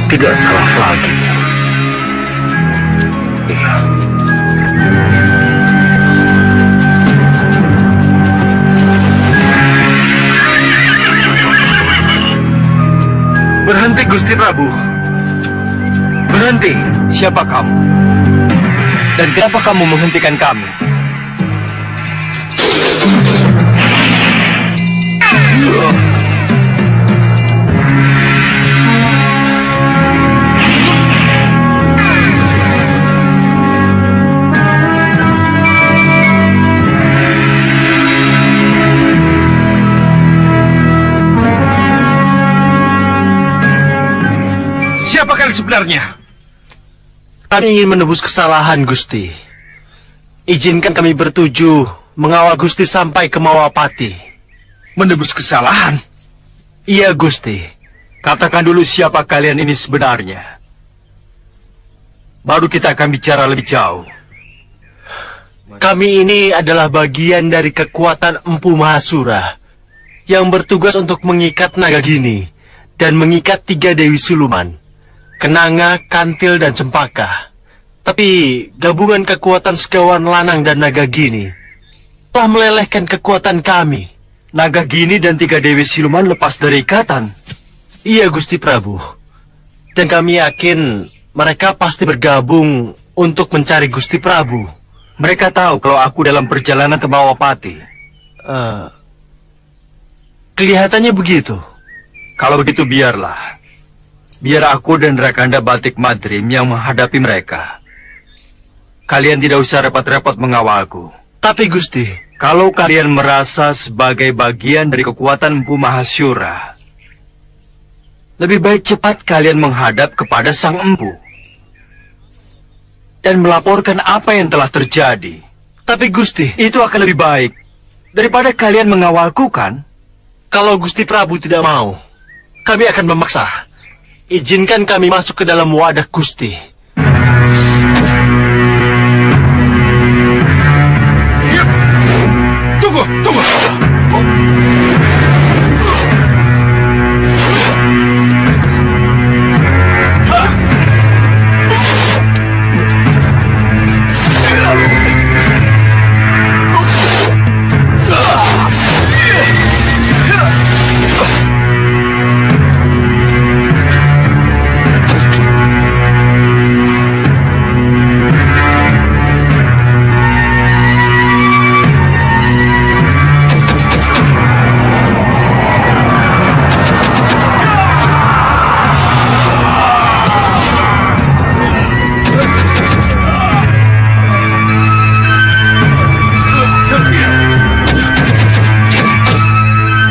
Tidak salah lagi. Iya. Berhenti, Gusti Prabu. Berhenti. Siapa kamu? Dan kenapa kamu menghentikan kami? Siapa kalian sebenarnya? Kami ingin menebus kesalahan, Gusti. Izinkan kami bertuju mengawal Gusti sampai ke Mawapati. Menebus kesalahan? Iya, Gusti. Katakan dulu siapa kalian ini sebenarnya. baru kita akan bicara lebih jauh. Kami ini adalah bagian dari kekuatan Empu Mahasura yang bertugas untuk mengikat Nagagini dan mengikat 3 Dewi Siluman, Kenanga, Kantil, dan Cempaka. Tapi gabungan kekuatan Segawan Lanang dan Nagagini telah melelehkan kekuatan kami. Nagagini dan 3 Dewi Siluman lepas dari ikatan. Iya, Gusti Prabu. Dan kami yakin mereka pasti bergabung untuk mencari Gusti Prabu. Mereka tahu kalau aku dalam perjalanan ke Mawapati. Kelihatannya begitu. Kalau begitu biarlah. Biar aku dan Rakanda Batik Madrim yang menghadapi mereka. Kalian tidak usah repot-repot mengawalku. Tapi Gusti, kalau kalian merasa sebagai bagian dari kekuatan Empu Mahasura, lebih baik cepat kalian menghadap kepada Sang Empu dan melaporkan apa yang telah terjadi. tapi Gusti, Itu akan lebih baik daripada kalian mengawalku, kan? kalau Gusti Prabu tidak mau, kami akan memaksa. Izinkan kami masuk ke dalam wadah Gusti. Tunggu, tunggu.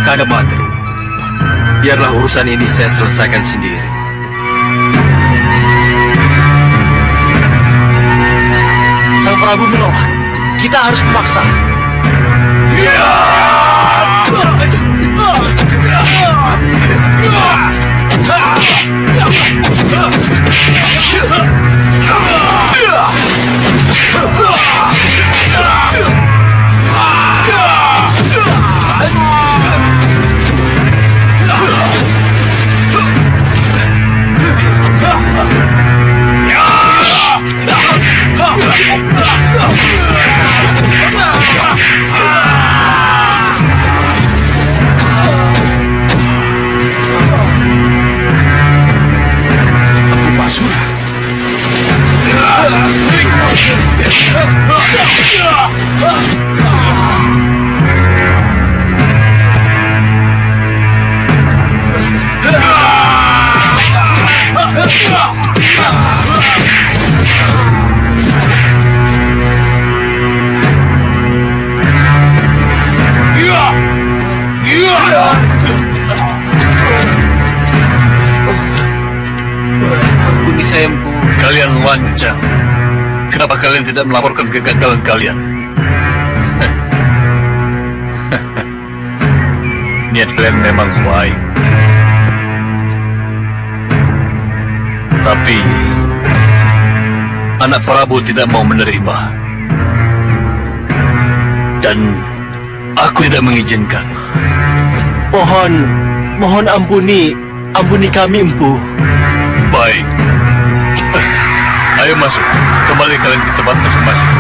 Kada Madrim, biarlah urusan ini saya selesaikan sendiri. Sang Prabu menolak. Kita harus memaksa. Basura. Ampuni saya, Empu. Kalian lancang. Kenapa kalian tidak melaporkan kegagalan kalian? Niat kalian memang baik. Tapi anak Prabu tidak mau menerima. Dan aku tidak mengizinkan. Mohon ampuni kami, Empu. Baik. Ayo masuk. Kembali kalian ke tempat masing-masing.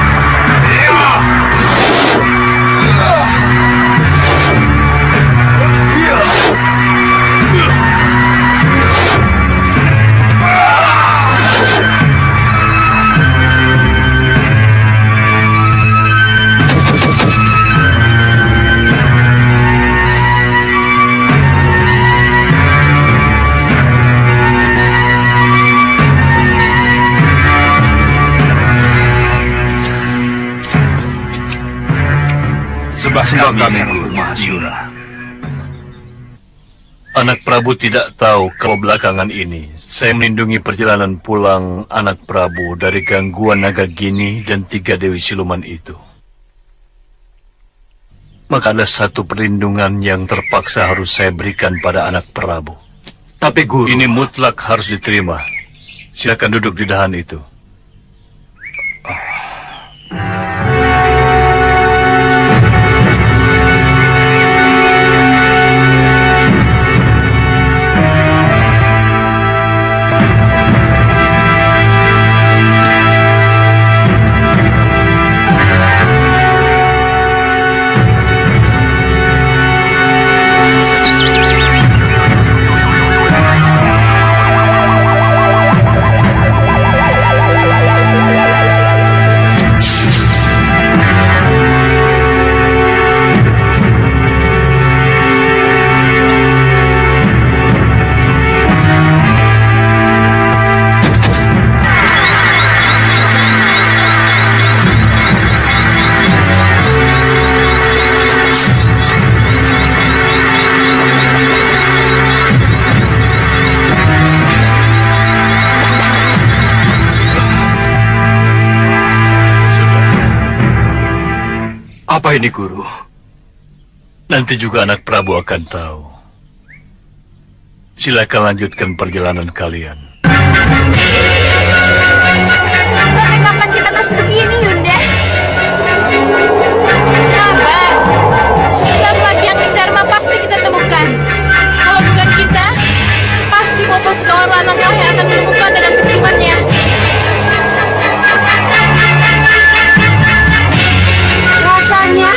Sembah kami, Sang Mahasura. Anak Prabu tidak tahu kalau belakangan ini saya melindungi perjalanan pulang anak Prabu dari gangguan Nagagini dan 3 Dewi Siluman itu. Maka ada satu perlindungan yang terpaksa harus saya berikan pada anak Prabu. Tapi Guru, Ini mutlak harus diterima. Silakan duduk di dahan itu. Apa ini, Guru? Nanti juga anak Prabu akan tahu. Silakan lanjutkan perjalanan kalian. Sampai kapan kita terus begini, Yunda? Sabar. Sebentar lagi yang Dharma pasti kita temukan. Kalau bukan kita, pasti Bobo Segawan Lanangkah yang akan terbuka dengan penciumannya. Rasanya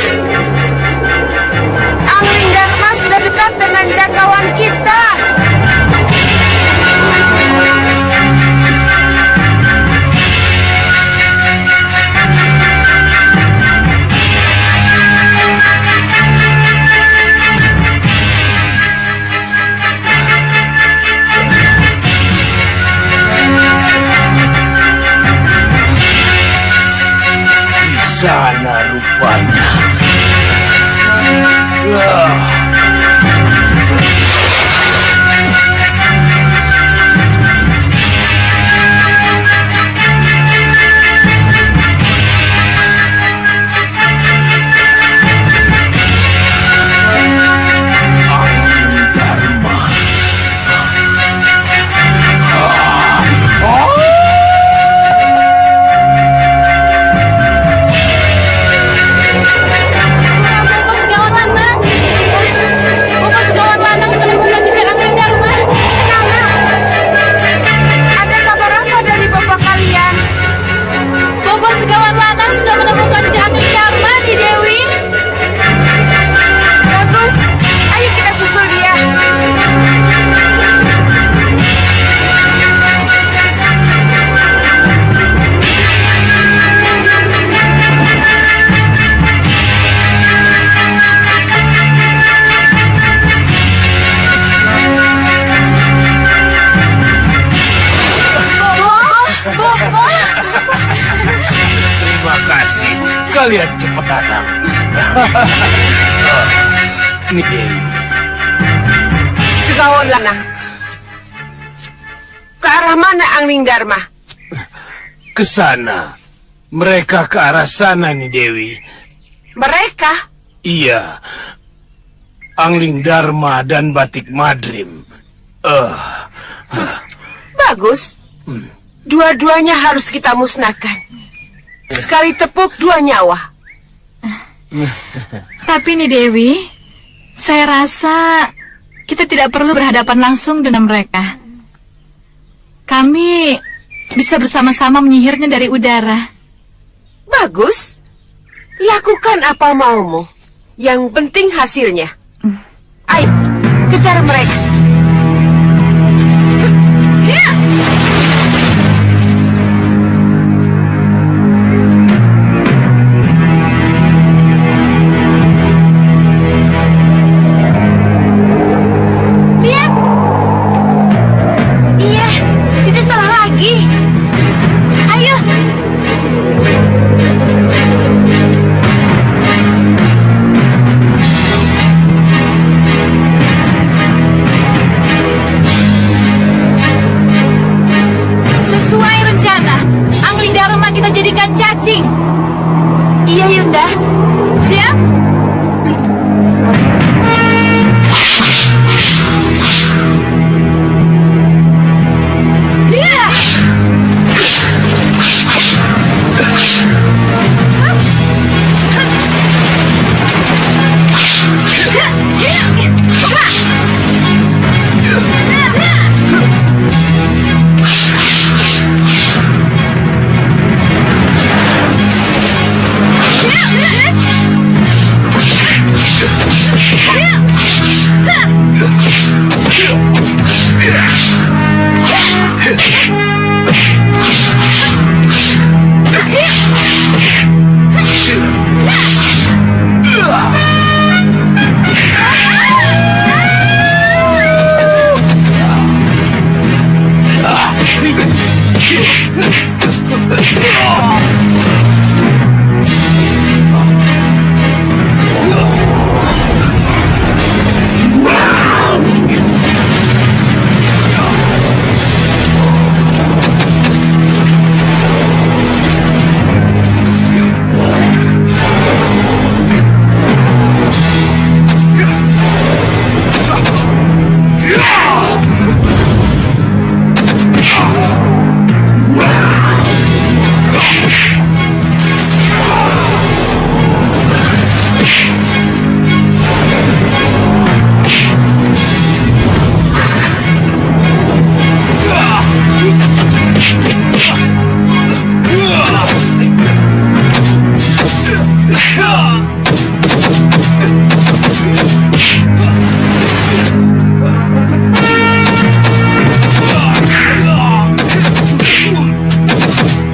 angin Dharma sudah dekat dengan jangkauan kita. Di sana rupanya. Dharma. Bobo Segawan Lanang. Bobo Segawan Lanang sudah membuka jejak angin Dharma. Kenapa? Ada kabar apa dari bapak kalian? Bobo Segawan Lanang sudah menemukan jejak angin Dharma di Dewi. Bagus, ayo kita susul dia. Bobo. Terima kasih. Kalian cepat datang. Ini Dewi. Segawan Lanang. Ke arah mana angling Dharma? Ke sana. Mereka ke arah sana nih Dewi. Mereka? Iya. Angling Dharma dan Batik Madrim. Bagus. Dua-duanya harus kita musnahkan. Sekali tepuk dua nyawa. Tapi nih Dewi, saya rasa kita tidak perlu berhadapan langsung dengan mereka. Kami bisa bersama-sama menyihirnya dari udara. Bagus. Lakukan apa maumu. Yang penting hasilnya. Ayo, kejar mereka. Lihat. Iya, tidak salah lagi. Ayo.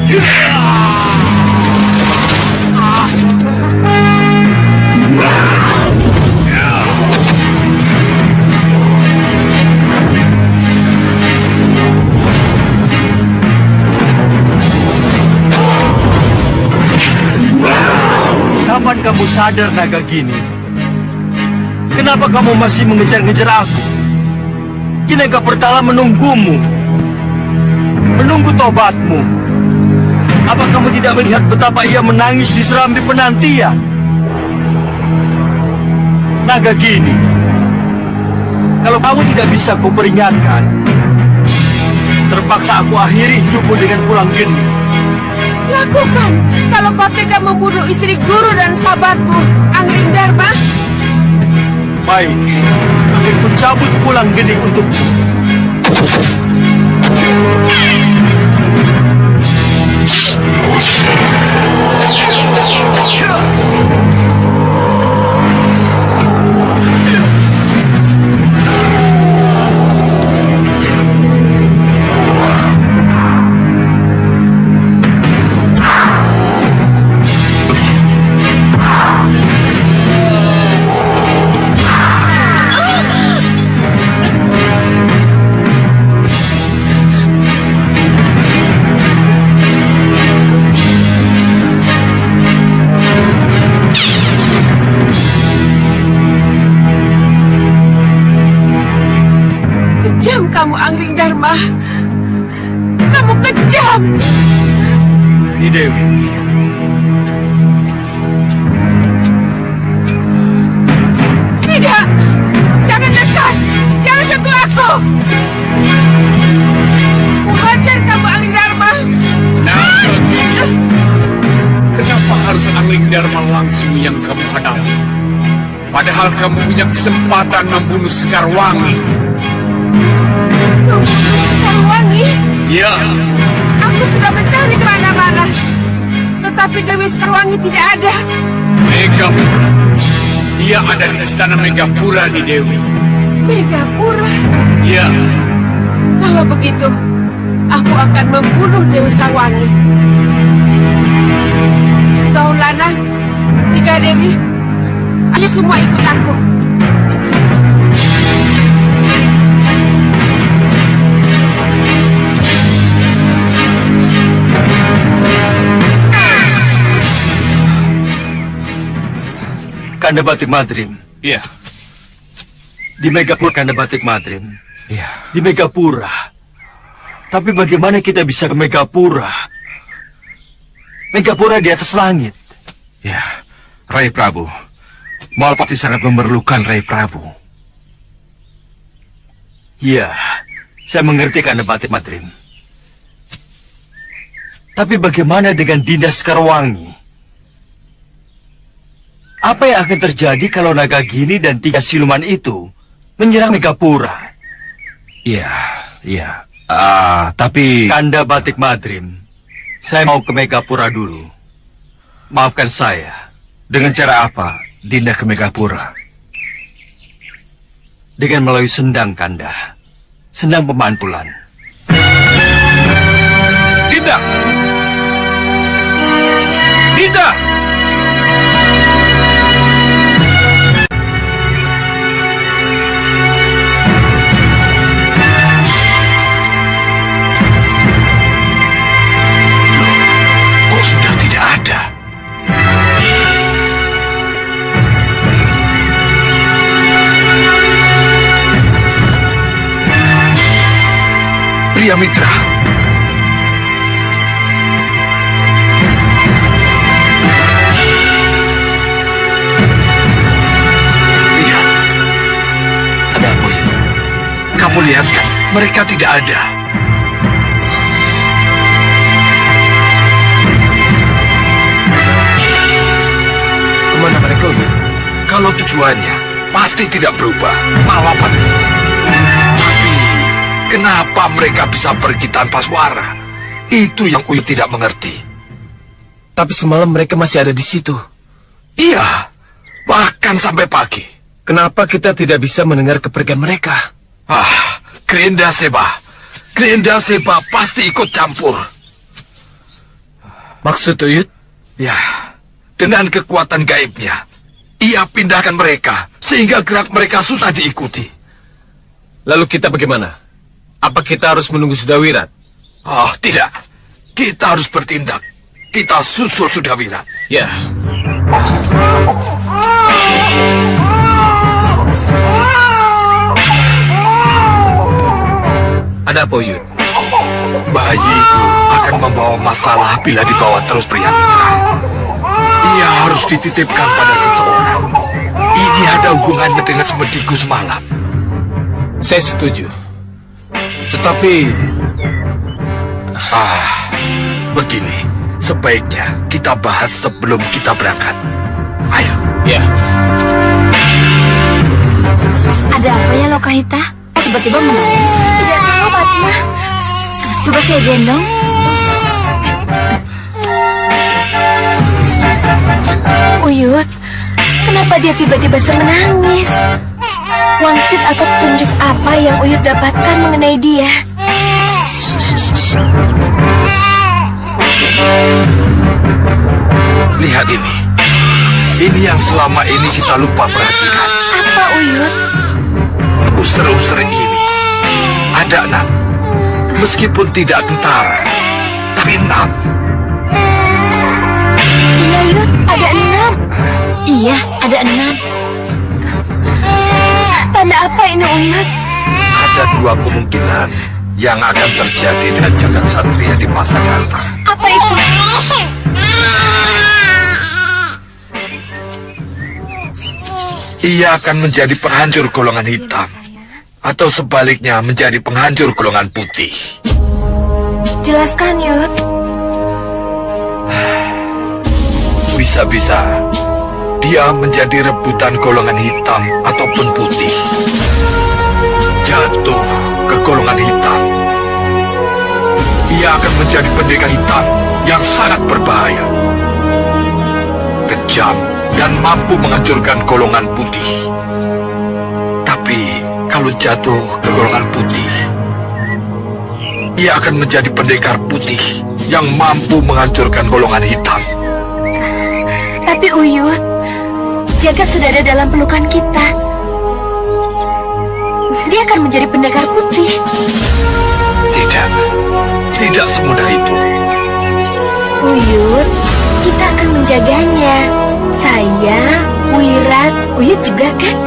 Kapan kamu sadar, Nagagini? Kenapa kamu masih mengejar-ngejar aku? Kinaga Pertala menunggumu. Menunggu tobatmu. Apa kamu tidak melihat betapa ia menangis di serambi penantian? Nagagini, kalau kamu tidak bisa kuperingatkan, terpaksa aku akhiri hidupmu dengan pulang geni. Lakukan, kalau kau tega membunuh istri guru dan sahabatmu, Angling Dharma. Baik, akan kucabut pulang geni untukmu. Kejam kamu, Angling Dharma. Kamu kejam. Ini Dewi. Tidak, jangan dekat. Jangan sentuh aku. Hajar kamu, Angling Dharma. Kenapa harus Angling Dharma langsung yang kamu hadapi? Padahal kamu punya kesempatan membunuh Sekarwangi. Sekarwangi? Ya, Aku sudah mencari kemana-mana, tetapi Dewi Sekarwangi tidak ada. Megapura. Dia ada di istana Megapura di Dewi. Megapura. Ya, Kalau begitu, aku akan membunuh Dewi Sekarwangi. Sekaun Lanang, Tiga Dewi, ayo semua ikut aku. Kanda Batik Madrim. ya, Di Megapura, Kanda Batik Madrim. ya. Di Megapura. Tapi bagaimana kita bisa ke Megapura? Megapura di atas langit. Ya, Rai Prabu. Malpati sangat memerlukan Rai Prabu. Iya, saya mengerti Kanda Batik Madrim. Tapi bagaimana dengan Dinda Sekarwangi? Apa yang akan terjadi kalau Nagagini dan 3 siluman itu menyerang Megapura? Iya. Tapi... Kanda Batik Madrim, saya mau ke Megapura dulu. Maafkan saya. Dengan cara apa Dinda ke Megapura? Dengan melalui sendang, Kanda. Sendang pemantulan. Dinda! Dinda! Kok sudah tidak ada? Pria Mitra. Lihat. Ada apa ya? Kamu lihat kan? Mereka tidak ada. Kemana mereka, Uyut? Kalau tujuannya pasti tidak berubah. Malapati. Tapi kenapa mereka bisa pergi tanpa suara? Itu yang Uyut tidak mengerti. Tapi semalam mereka masih ada di situ. Iya, bahkan sampai pagi. Kenapa kita tidak bisa mendengar kepergian mereka? Grenda Seba pasti ikut campur. Maksud Uyut? Ya, dengan kekuatan gaibnya, ia pindahkan mereka sehingga gerak mereka susah diikuti. Lalu kita bagaimana? Apa kita harus menunggu Sudawirat? Oh, tidak. Kita harus bertindak. Kita susul Sudawirat. Ya. Ada apa, Uyut? Bayi itu akan membawa masalah bila dibawa terus pria mitra. Ia harus dititipkan pada seseorang. Ini ada hubungannya dengan semediku semalam. Saya setuju. Tetapi... Begini. Sebaiknya kita bahas sebelum kita berangkat. Ayo. Ya. Ada apa ya Lokahita? Tiba-tiba menangis. Tidak tahu, Fatma. Coba saya gendong. Uyut, kenapa dia tiba-tiba menangis? Wangsit atau petunjuk apa yang Uyut dapatkan mengenai dia? Lihat ini. Ini yang selama ini kita lupa perhatikan. Apa, Uyut? User-user ini ada 6. Meskipun tidak tentara, tapi 6. Iya, Uyut, ada 6. Iya, ada 6. Tanda apa ini, Uyut? Ada 2 kemungkinan yang akan terjadi dengan jagat satria di masa datang. Apa itu? Ia akan menjadi penghancur golongan hitam, atau sebaliknya menjadi penghancur golongan putih. Jelaskan, Yud. Bisa-bisa dia menjadi rebutan golongan hitam ataupun putih. Jatuh ke golongan hitam. Ia akan menjadi pendekar hitam yang sangat berbahaya. Kejam dan mampu menghancurkan golongan putih. Tapi kalau jatuh ke golongan putih, ia akan menjadi pendekar putih yang mampu menghancurkan golongan hitam. Tapi Uyut, jagat sudah ada dalam pelukan kita. Dia akan menjadi pendekar putih. Tidak semudah itu. Uyut, kita akan menjaganya. Saya, Wirat, Uyut juga kan?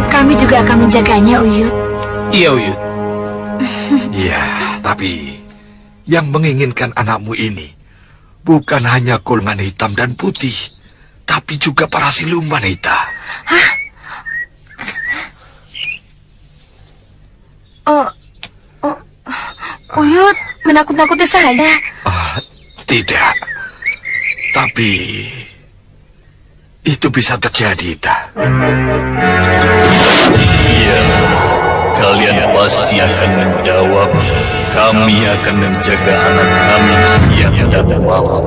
Kami juga akan menjaganya, Uyut. Iya, Uyut. Iya, tapi yang menginginkan anakmu ini bukan hanya golongan hitam dan putih, tapi juga para siluman hitam. Hah? Uyut, menakut-nakuti saya. Tidak. Tapi itu bisa terjadi, Ita. Iya, kalian pasti akan menjawab. Kami akan menjaga anak kami siang dan malam.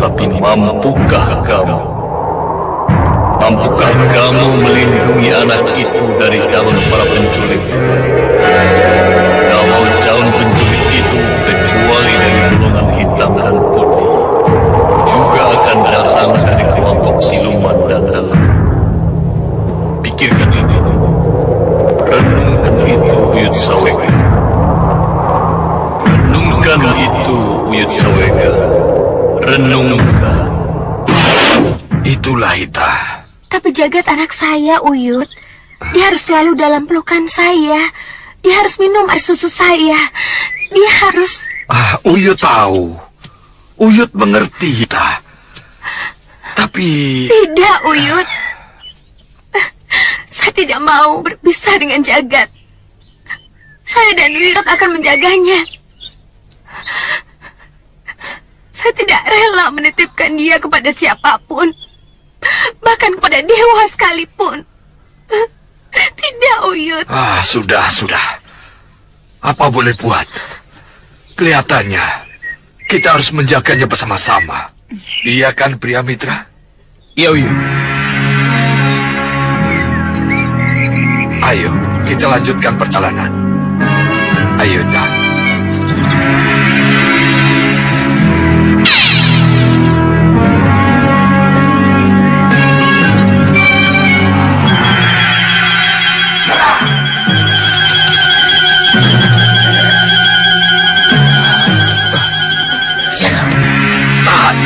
Tapi mampukah kamu? Mampukah kamu melindungi anak itu dari daun para penculik? Kalau daun penculik itu kecuali dari golongan hitam dan putih, juga akan datang dari kelompok siluman dan dalam. Pikirkan itu. Renungkan itu, Uyut Sawega. Renungkan itu, Uyut Sawega. Renungkan. Itulah, Ita. Tapi jagat anak saya, Uyut. Dia harus selalu dalam pelukan saya. Dia harus minum air susu saya. Dia harus... Uyut tahu. Uyut mengerti, Ita. Tapi... Tidak, Uyut. Saya tidak mau berpisah dengan jagat. Saya dan Wirat akan menjaganya. Saya tidak rela menitipkan dia kepada siapapun. Bahkan kepada dewa sekalipun. Tidak, Uyut. Sudah. Apa boleh buat? Kelihatannya kita harus menjaganya bersama-sama. Iya kan, pria mitra? Iya, Uyut. Ayo, kita lanjutkan perjalanan. Ayo, Ita. Shekhar, tahan.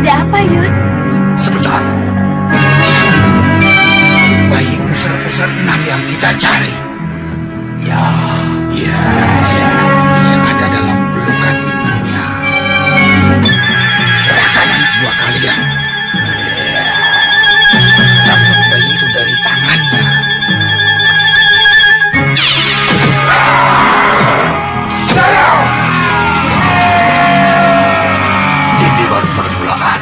Ada apa, Yud? Sebentar. Bayi pusar-pusar 6 yang kita cari. Ya. Ada dalam pelukan ibunya. Serahkan anak buah kalian. Dapat bayi itu dari tangannya. Ini baru permulaan.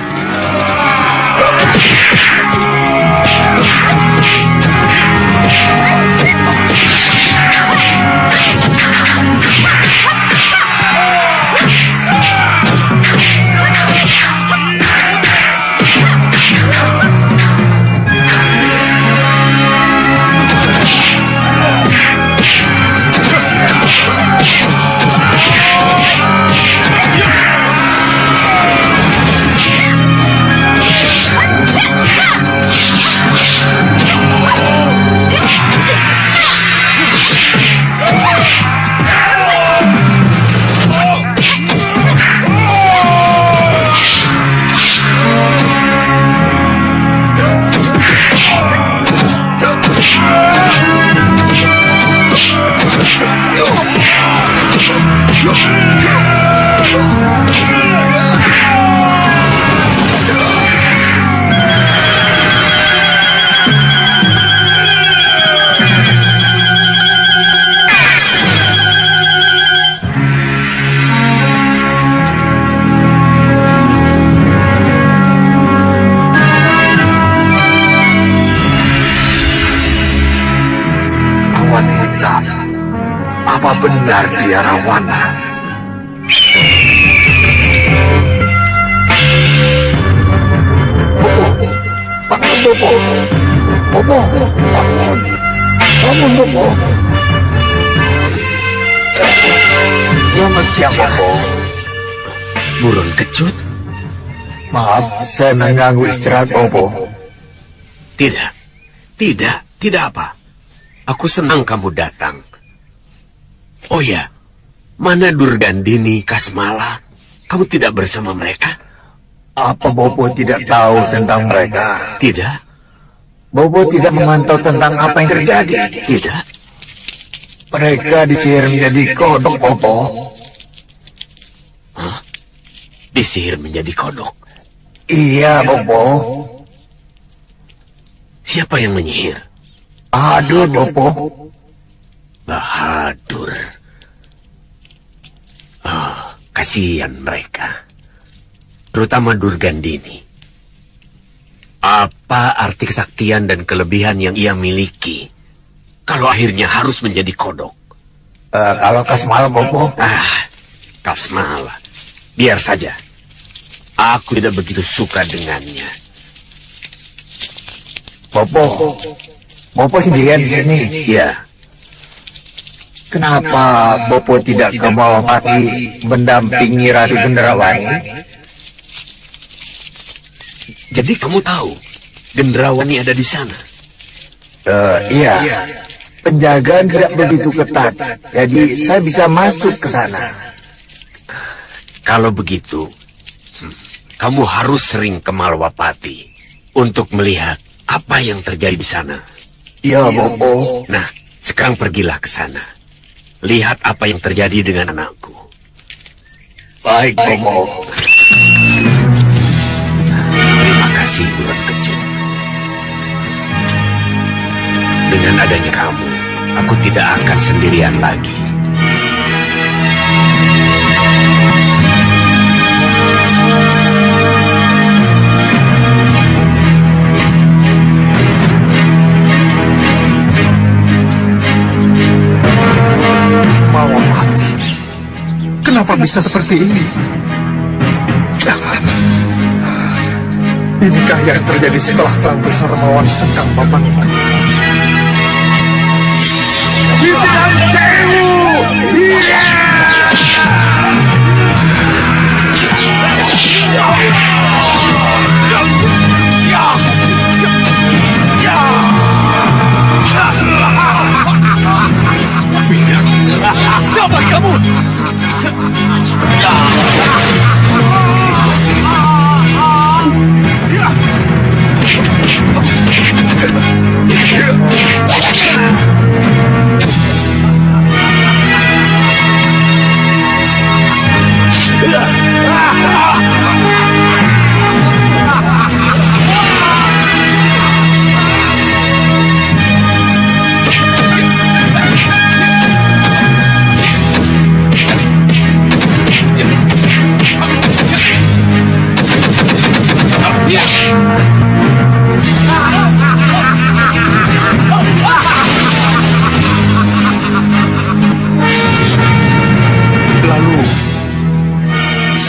Awan hitam. Apa benar dia Rawana? Bobo, bangun. Bangun, Bobo. Selamat siang, Bobo. Burung kecut? Maaf, saya mengganggu istirahat Bobo. Tidak apa. Aku senang kamu datang. Oh ya, mana Durgandini, Kasmala? Kamu tidak bersama mereka? Apa Bobo tidak tahu tentang mereka? Tidak? Bobo tidak memantau tentang apa yang terjadi. Tidak? Mereka disihir menjadi kodok, Bobo. Hah? Disihir menjadi kodok? Iya, Bobo. Siapa yang menyihir? Aduh, Bobo. Bahadur. Kasihan mereka. Terutama Durgandini. Apa arti kesaktian dan kelebihan yang ia miliki kalau akhirnya harus menjadi kodok? Kalau Kasmala, Bobo. Kasmala. Biar saja. Aku tidak begitu suka dengannya. Bobo sendirian di sini. Ya, Kenapa Bobo tidak ke Mawapati mendampingi Ratu Gendrawani? jadi kamu tahu Gendrawani ada di sana? Iya. Penjagaan tidak begitu ketat, jadi saya bisa masuk ke sana. Kalau begitu, kamu harus sering ke Malwapati untuk melihat apa yang terjadi di sana. Iya, Bobo. Nah, sekarang pergilah ke sana. Lihat apa yang terjadi dengan anakku. Baik, Bobo. Terima kasih, Bulan Kecut. Dengan adanya kamu, aku tidak akan sendirian lagi. Mawapati. Kenapa bisa seperti ini? Inikah yang terjadi setelah perang besar melawan Sengkang Bambang itu? Siapa kamu?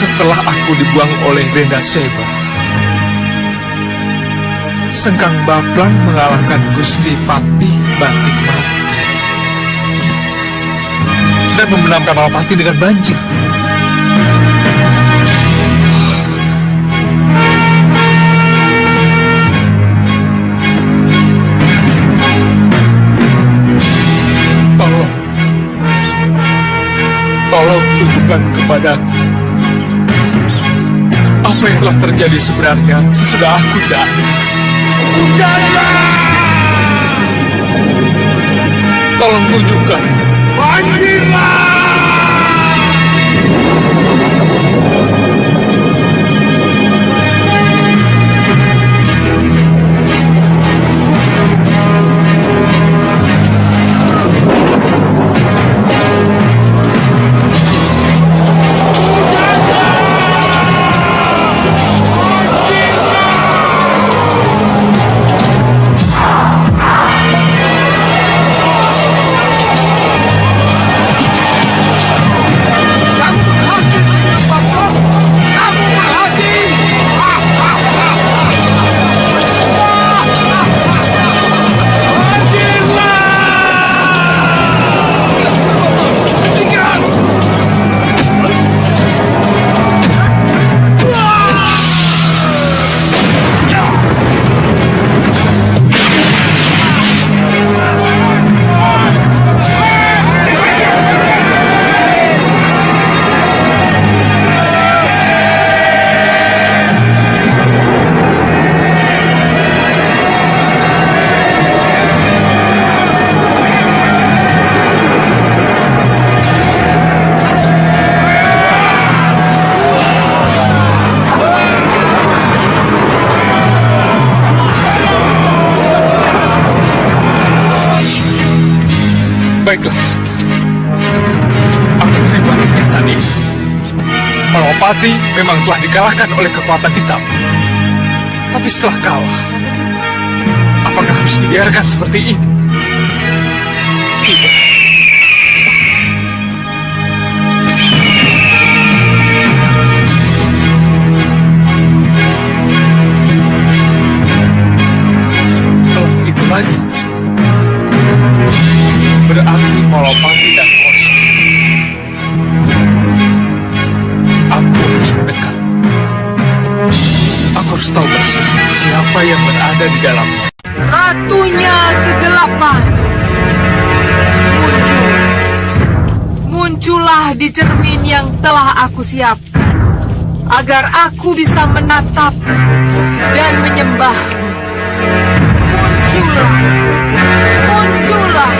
Setelah aku dibuang oleh Grenda Seba, Sengkang Baplang mengalahkan Gusti Patih Batik Mati dan memenangkan Malapati dengan banjir. Tolong tunjukkan kepadaku apa yang telah terjadi sebenarnya sesudah aku dari. Tolong tunjukkan. Banjirlah! Baiklah, aku terima pernyataan ini. Malapati memang telah dikalahkan oleh kekuatan hitam. Tapi setelah kalah, apakah harus dibiarkan seperti ini? Tidak. Kalau itu lagi, berarti Malapati dan kosong. Aku harus mendekat. Aku harus tahu persis siapa yang berada di dalamnya. Ratunya kegelapan. Muncullah di cermin yang telah aku siapkan, agar aku bisa menatap dan menyembah. Muncullah. Muncullah.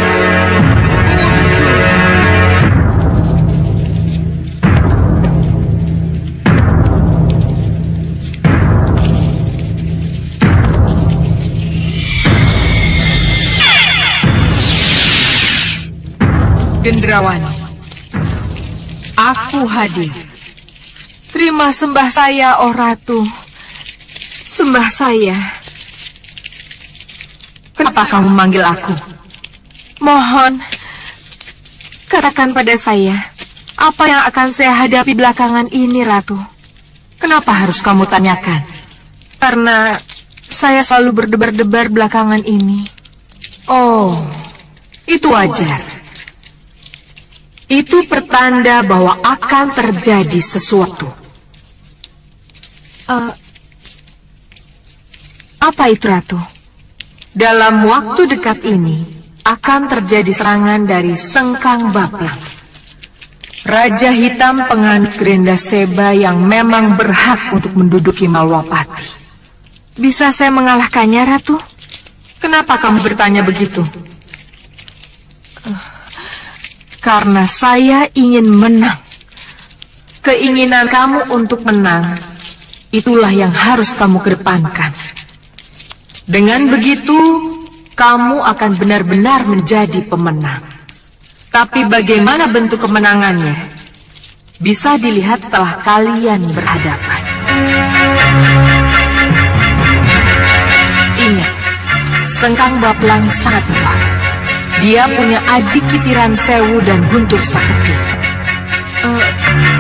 Gendrawani, aku hadir. Terima sembah saya, oh Ratu. Sembah saya. Kenapa kamu memanggil aku? Mohon, katakan pada saya, apa yang akan saya hadapi belakangan ini, Ratu? Kenapa harus kamu tanyakan? Karena saya selalu berdebar-debar belakangan ini. Oh, itu wajar. Itu pertanda bahwa akan terjadi sesuatu. Apa itu, Ratu? Dalam waktu dekat ini akan terjadi serangan dari Sengkang Baplang, Raja Hitam penganut Grenda Seba yang memang berhak untuk menduduki Malwapati. Bisa saya mengalahkannya, Ratu? Kenapa kamu bertanya begitu? Karena saya ingin menang. Keinginan kamu untuk menang, itulah yang harus kamu kedepankan. Dengan begitu, kamu akan benar-benar menjadi pemenang. Tapi bagaimana bentuk kemenangannya, bisa dilihat setelah kalian berhadapan. Ingat, Sengkang Baplang sangat kuat. Dia punya Aji Kitiran Sewu dan Guntur Saketi.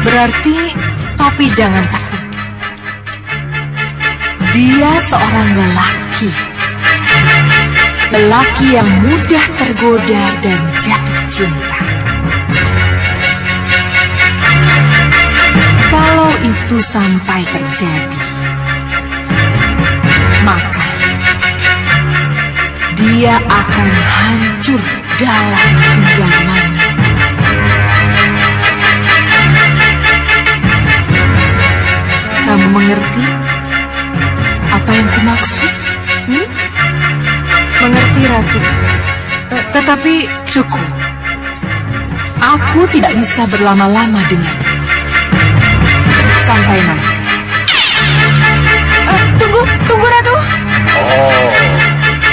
Berarti Tapi jangan takut. Dia seorang lelaki. Lelaki yang mudah tergoda dan jatuh cinta. Kalau itu sampai terjadi, maka dia akan hancur dalam genggaman. Kamu mengerti apa yang kumaksud? Mengerti, Ratu. Tetapi cukup. Aku tidak bisa berlama-lama denganmu. Sampai nanti. Tunggu Ratu. Oh,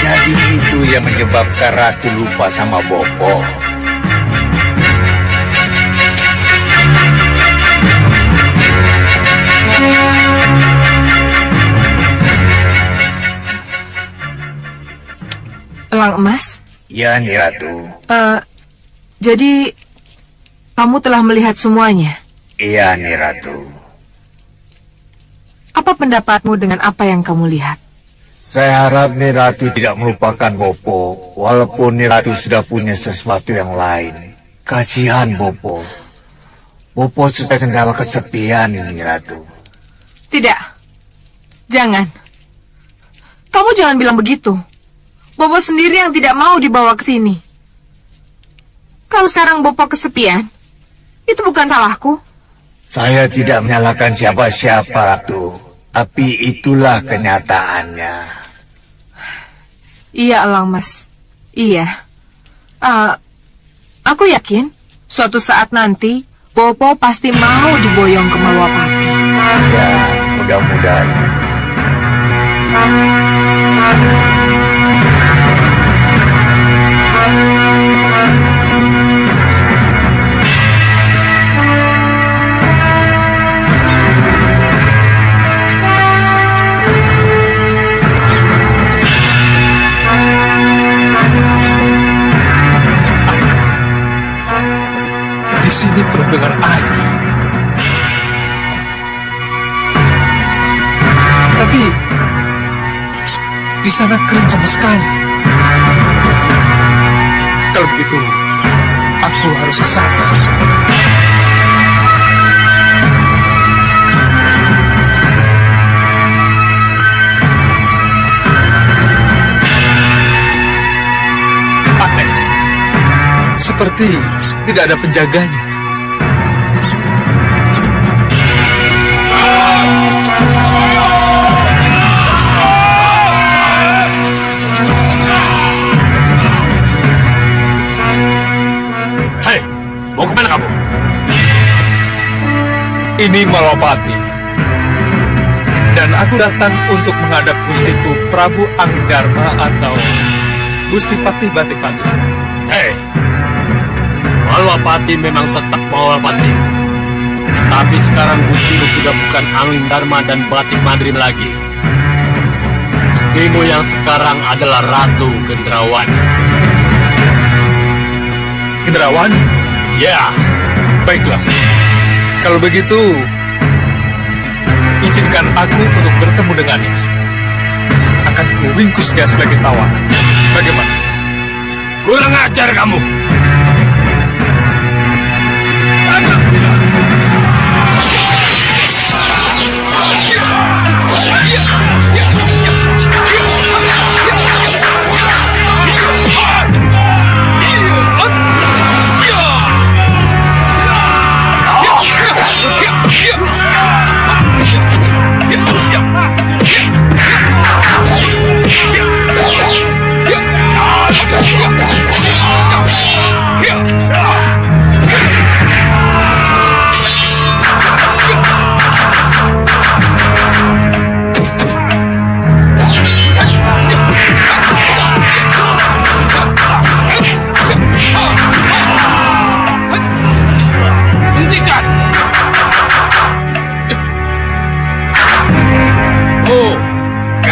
jadi itu yang menyebabkan Ratu lupa sama Bopo. Elang Emas? Ya, Ni Ratu. Jadi kamu telah melihat semuanya? Iya, Ni Ratu. Apa pendapatmu dengan apa yang kamu lihat? Saya harap Ni Ratu tidak melupakan Bopo, walaupun Ni Ratu sudah punya sesuatu yang lain. Kasihan Bopo. Bopo sudah kendala kesepian, Ni Ratu. Tidak. Jangan. Kamu jangan bilang begitu. Bopo sendiri yang tidak mau dibawa ke sini. Kalau sekarang Bopo kesepian, itu bukan salahku. Saya tidak menyalahkan siapa-siapa, Ratu. Tapi itulah kenyataannya. Iya, Elang Mas. Iya. Aku yakin suatu saat nanti Bopo pasti mau diboyong ke Malwapati. Ya, mudah-mudahan. Di sini penuh dengan air. Tapi di sana kering sama sekali. Kalau begitu, aku harus ke sana. Aneh. Seperti tidak ada penjaganya. Hei, mau kemana kamu? Ini Malwapati. Dan aku datang untuk menghadap Gustiku Prabu Anggarma atau Gusti Patih Batik Madri. Hei, Malwapati memang tetap Malwapati. Tapi sekarang Gustimu sudah bukan Angling Dharma dan Batik Madrim lagi. Gustimu yang sekarang adalah Ratu Gendrawan. Gendrawan? Ya, Baiklah. Kalau begitu, izinkan aku untuk bertemu dengannya. Akan kuringkus dia sebagai tawanan. Bagaimana? kurang ajar kamu.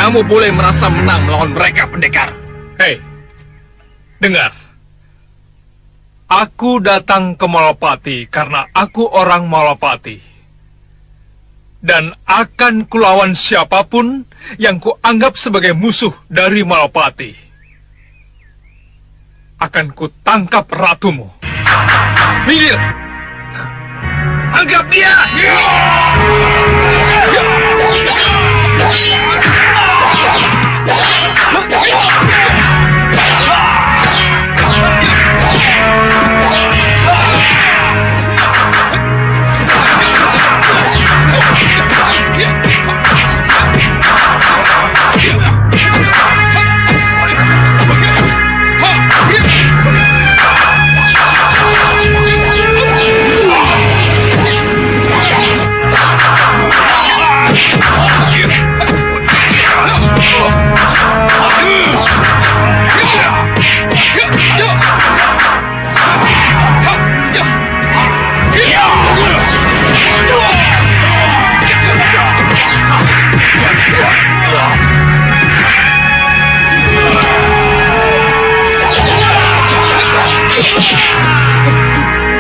Kamu boleh merasa menang melawan mereka, pendekar. Hei, dengar. Aku datang ke Malwapati karena aku orang Malwapati. Dan akan kulawan siapapun yang kuanggap sebagai musuh dari Malapati. Akan kutangkap ratumu. Minggir! Anggap dia!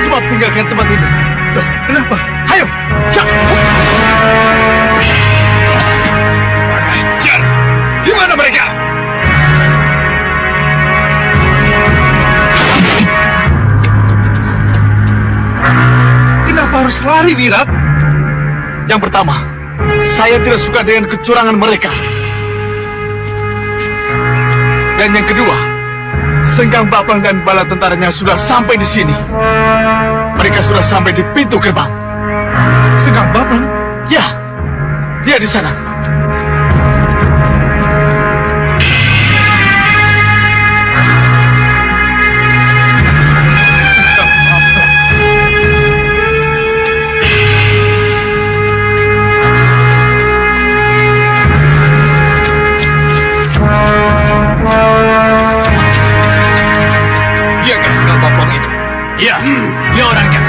Cepat tinggalkan tempat ini. Loh, kenapa? Ayo! Ajar! Di mana mereka? Kenapa harus lari, Wirat? Yang pertama, saya tidak suka dengan kecurangan mereka. Dan yang kedua, Sengkang Baplang dan bala tentaranya sudah sampai di sini. Mereka sudah sampai di pintu gerbang. Sengkang Baplang? Ya, dia di sana. Sengkang Baplang. Diakah Sengkang Baplang itu? Iya, dia orangnya.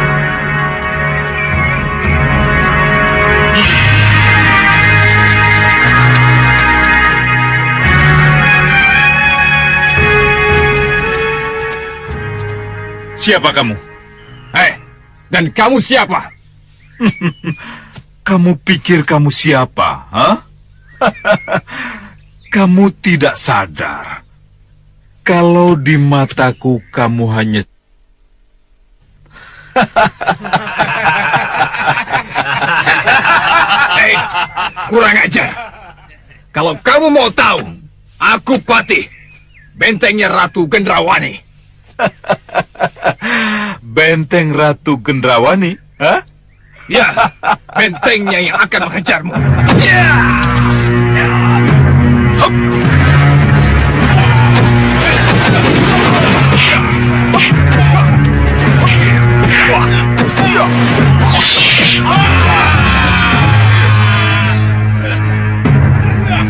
Siapa kamu? Dan kamu siapa? Kamu pikir kamu siapa? Hah? Kamu tidak sadar kalau di mataku kamu hanya... Kurang ajar. Kalau kamu mau tahu, aku Patih, bentengnya Ratu Gendrawani. Benteng Ratu Gendrawani? Hah? Ya, bentengnya yang akan menghajarmu. Ya! Hup!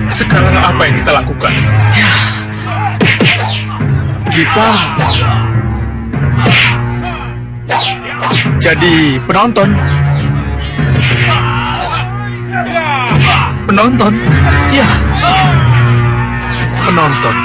Sekarang apa yang kita lakukan? Kita jadi penonton. Penonton? Ya. Penonton.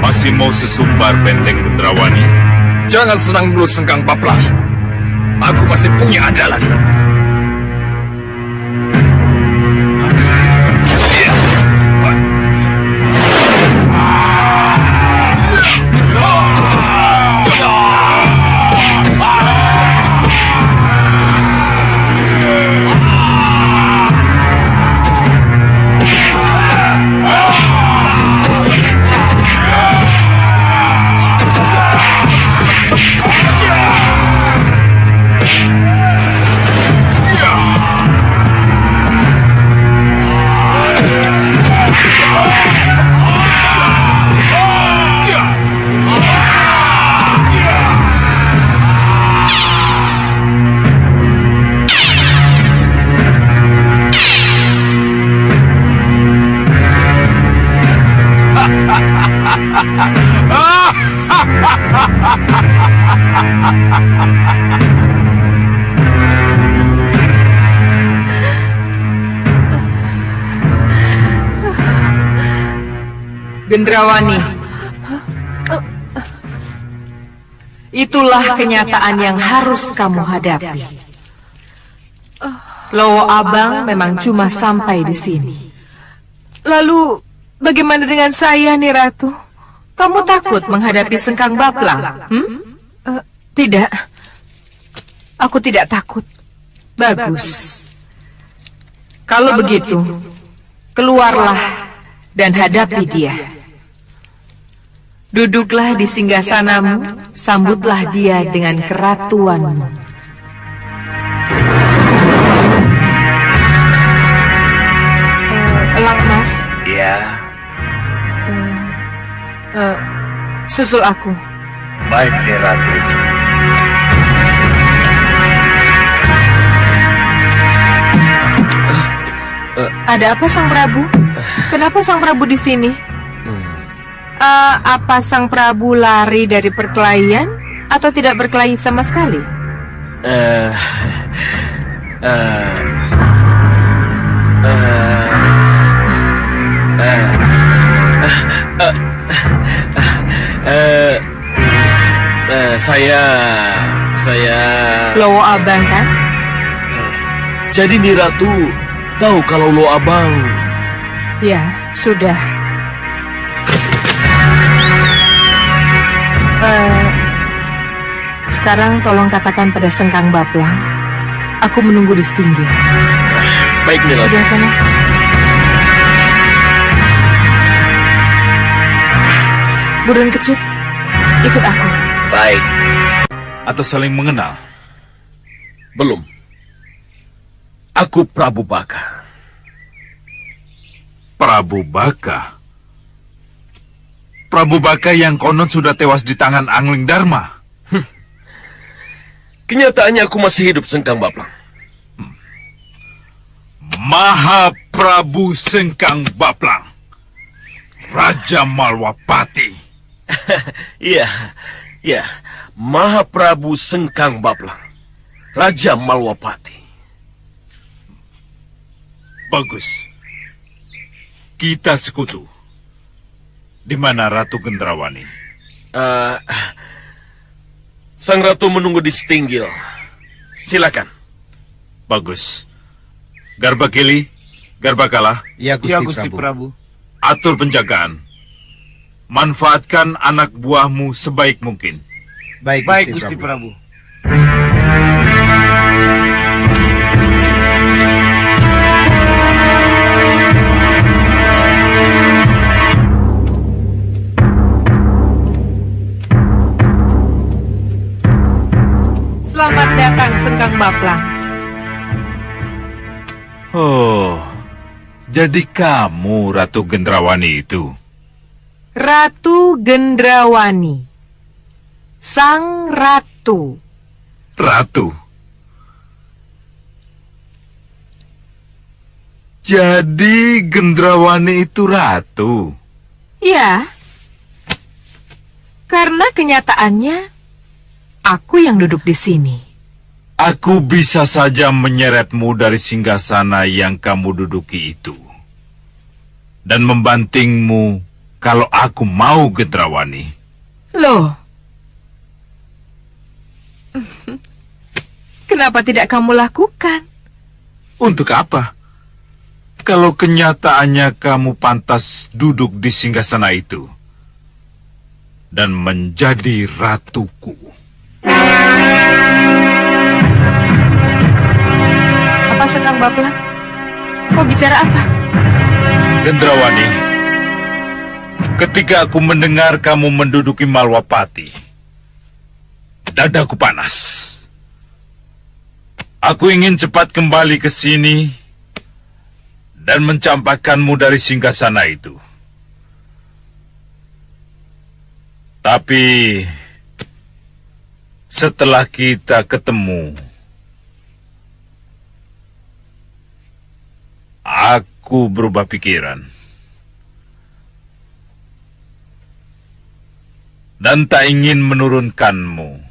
Masih mau sesumbar benteng Gendrawani? Jangan senang dulu, Sengkang Baplang. Aku masih punya andalan. Gendrawani, itulah kenyataan yang harus kamu hadapi. Lowo Abang memang cuma sampai di sini. Lalu, bagaimana dengan saya, nih Ratu? Kamu takut menghadapi Sengkang Baplang? Tidak. Aku tidak takut. Bagus. Kalau begitu, keluarlah dan hadapi dia. Duduklah di singgasanamu, sambutlah dia dengan keratuanmu. Elang Mas. Ya, Susul aku. baik nih Ratu. Ada apa Sang Prabu? Kenapa Sang Prabu di sini? Apa Sang Prabu lari dari perkelahian atau tidak berkelahi sama sekali? Saya... Lowo Abang kan? Jadi nih Ratu, tahu kalau Lowo Abang... Ya, sudah. Sekarang tolong katakan pada Sengkang Baplang, aku menunggu di setinggi. Baik nih Ratu. Sudah sana. Burung kecut, ikut aku. Baik. Atau saling mengenal? Belum. Aku Prabu Baka. Prabu Baka? Prabu Baka yang konon sudah tewas di tangan Angling Dharma. Kenyataannya aku masih hidup, Sengkang Baplang. Maha Prabu Sengkang Baplang, Raja Malwapati. Iya, Maha Prabu Sengkang Baplang, Raja Malwapati. Bagus. Kita sekutu. Di mana Ratu Gendrawani? Sang Ratu menunggu di setinggil. Silakan. Bagus. Garbakili, Garbakala. Ya, Gusti Prabu. Atur penjagaan. Manfaatkan anak buahmu sebaik mungkin. Baik, Gusti Prabu. Selamat datang Sengkang Baplang. Oh, jadi kamu Ratu Gendrawani itu? Ratu Gendrawani, Sang Ratu. Ratu? Jadi Gendrawani itu ratu? Ya, karena kenyataannya aku yang duduk di sini. Aku bisa saja menyeretmu dari singgasana yang kamu duduki itu. Dan membantingmu kalau aku mau Gendrawani. Loh, kenapa tidak kamu lakukan? Untuk apa? Kalau kenyataannya kamu pantas duduk di singgasana itu dan menjadi ratuku. Apa Sengkang Baplang? Kau bicara apa? Gendrawani, ketika aku mendengar kamu menduduki Malwapati, dadaku panas. Aku ingin cepat kembali ke sini dan mencampakkanmu dari singgasana itu. Tapi setelah kita ketemu, aku berubah pikiran. Dan tak ingin menurunkanmu.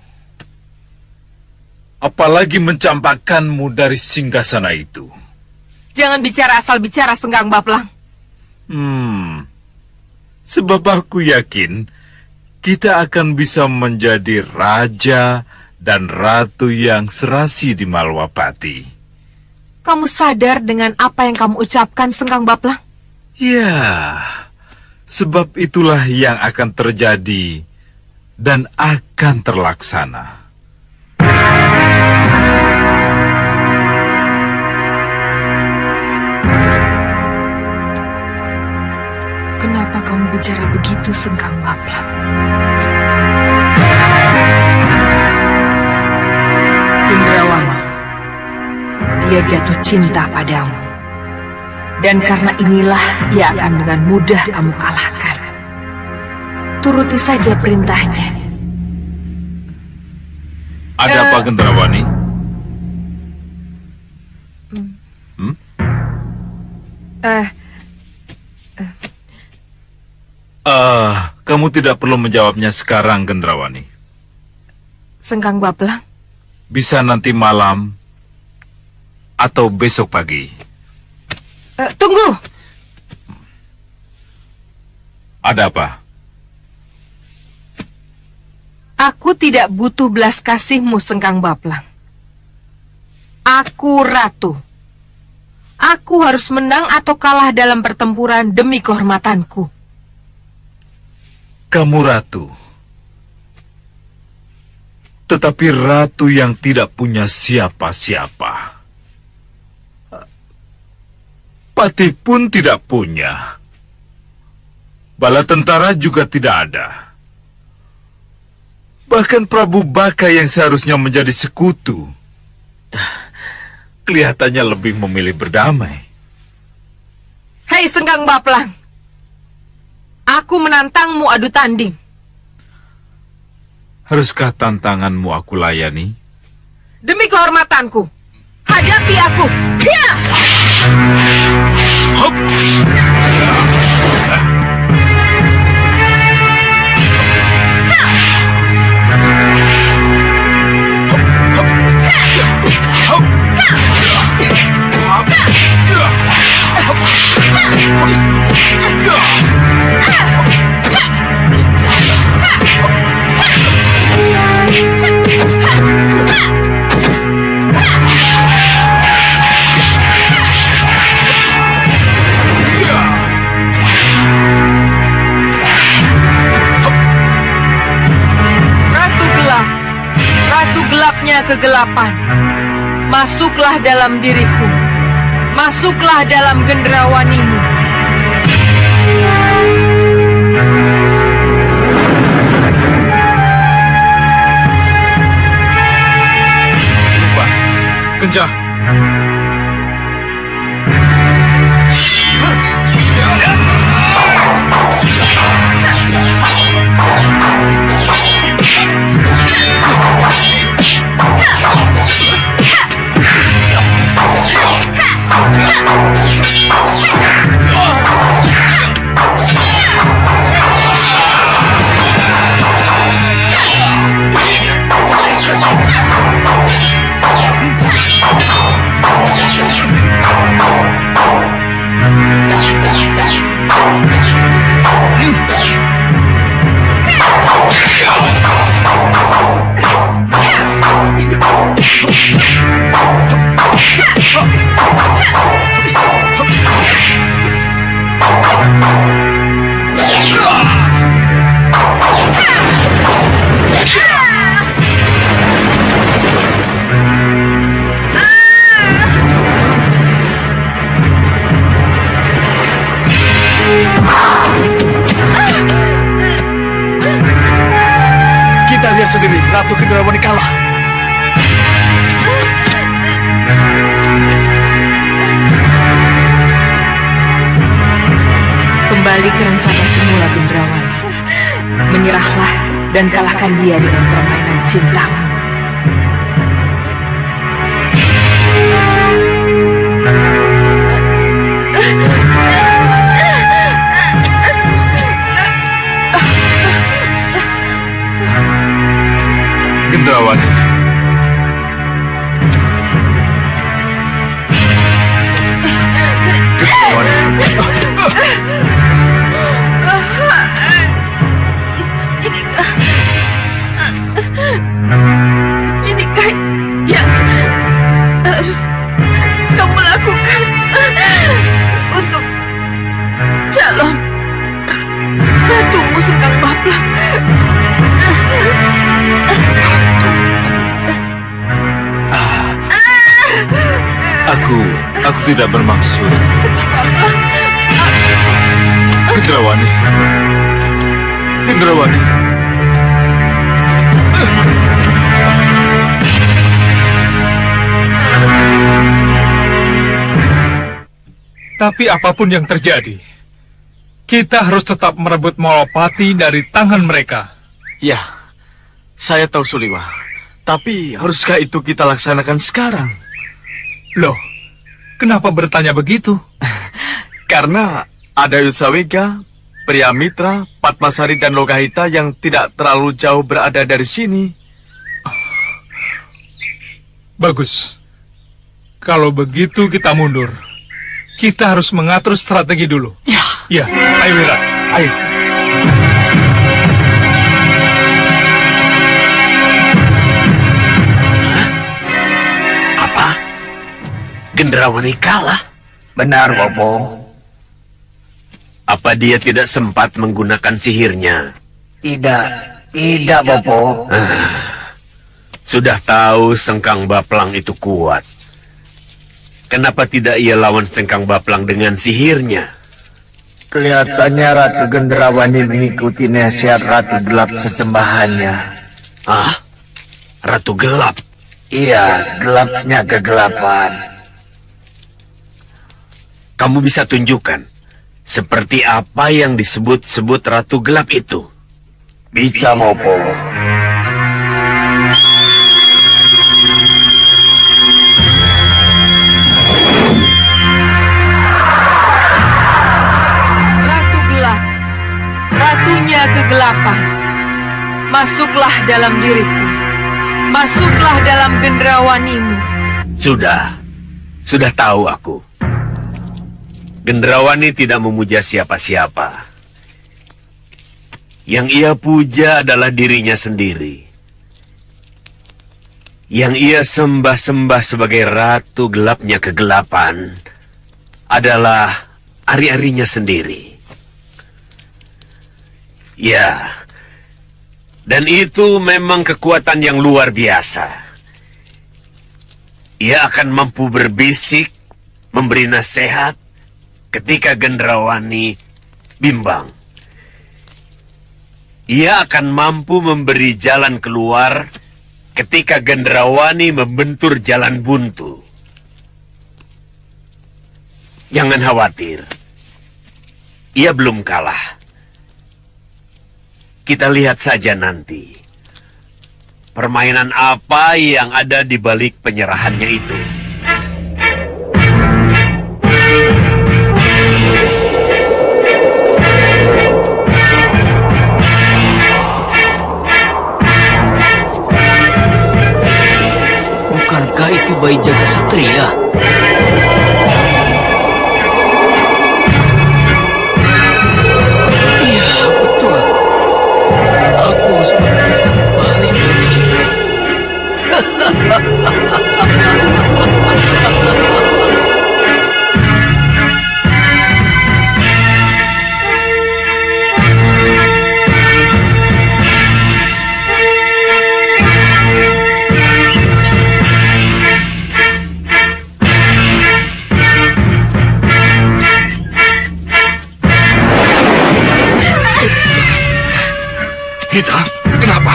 Apalagi mencampakkanmu dari singgasana itu. Jangan bicara asal bicara Sengkang Baplang. Sebab aku yakin kita akan bisa menjadi raja dan ratu yang serasi di Malwapati. Kamu sadar dengan apa yang kamu ucapkan, Sengkang Baplang? Ya, sebab itulah yang akan terjadi dan akan terlaksana. Kenapa kamu bicara begitu, Sengkang Baplang? Indrawani, dia jatuh cinta padamu. Dan karena inilah ia akan dengan mudah kamu kalahkan. Turuti saja perintahnya. Ada apa, Gendrawani? Kamu tidak perlu menjawabnya sekarang, Gendrawani. Sengkang Baplang? Bisa nanti malam atau besok pagi. Tunggu! Ada apa? Aku tidak butuh belas kasihmu, Sengkang Baplang. Aku ratu. Aku harus menang atau kalah dalam pertempuran demi kehormatanku. Kamu ratu. Tetapi ratu yang tidak punya siapa-siapa. Patih pun tidak punya. Bala tentara juga tidak ada. Bahkan Prabu Baka yang seharusnya menjadi sekutu, kelihatannya lebih memilih berdamai. Hei Sengkang Baplang, aku menantangmu adu tanding. Haruskah tantanganmu aku layani? Demi kehormatanku, hadapi aku. Ya! Hop! Kegelapan, masuklah dalam diriku, masuklah dalam gendrawanimu. Lupa, kencang. Kita lihat sendiri, Ratu Gendrawani kalah. Kembali ke rencana semula, Gendrawani. Menyerahlah dan kalahkan dia dengan permainan cintamu. Gendrawani. Gendrawani. Aku tidak bermaksud. Gendrawani. Gendrawani. Tapi apapun yang terjadi, kita harus tetap merebut Malapati dari tangan mereka. Ya, saya tahu Suliwa. Tapi haruskah itu kita laksanakan sekarang? Loh, kenapa bertanya begitu? Karena ada Yusawega, Priyamitra, Patmasari, dan Logahita yang tidak terlalu jauh berada dari sini. Bagus. Kalau begitu kita mundur. Kita harus mengatur strategi dulu. Ya. Ya, ayo Wira, ayo. Apa? Gendrawani kalah? Benar, Bopo. Apa dia tidak sempat menggunakan sihirnya? Tidak, Bopo. Sudah tahu Sengkang Baplang itu kuat. Kenapa tidak ia lawan Sengkang Baplang dengan sihirnya? Kelihatannya Ratu Gendrawani mengikuti nasihat Ratu Gelap sesembahannya. Ah, Ratu Gelap? Iya, gelapnya kegelapan. Kamu bisa tunjukkan seperti apa yang disebut-sebut Ratu Gelap itu? Bisa, Bopo. Ratunya kegelapan, masuklah dalam diriku, masuklah dalam gendrawanimu. Sudah tahu aku. Gendrawani tidak memuja siapa-siapa. Yang ia puja adalah dirinya sendiri. Yang ia sembah-sembah sebagai Ratu Gelapnya kegelapan adalah ari-arinya sendiri. Ya, dan itu memang kekuatan yang luar biasa. Ia akan mampu berbisik, memberi nasihat ketika Gendrawani bimbang. Ia akan mampu memberi jalan keluar ketika Gendrawani membentur jalan buntu. Jangan khawatir, ia belum kalah. Kita lihat saja nanti. Permainan apa yang ada di balik penyerahannya itu. Bukankah itu bayi jaga satria? Hita, kenapa?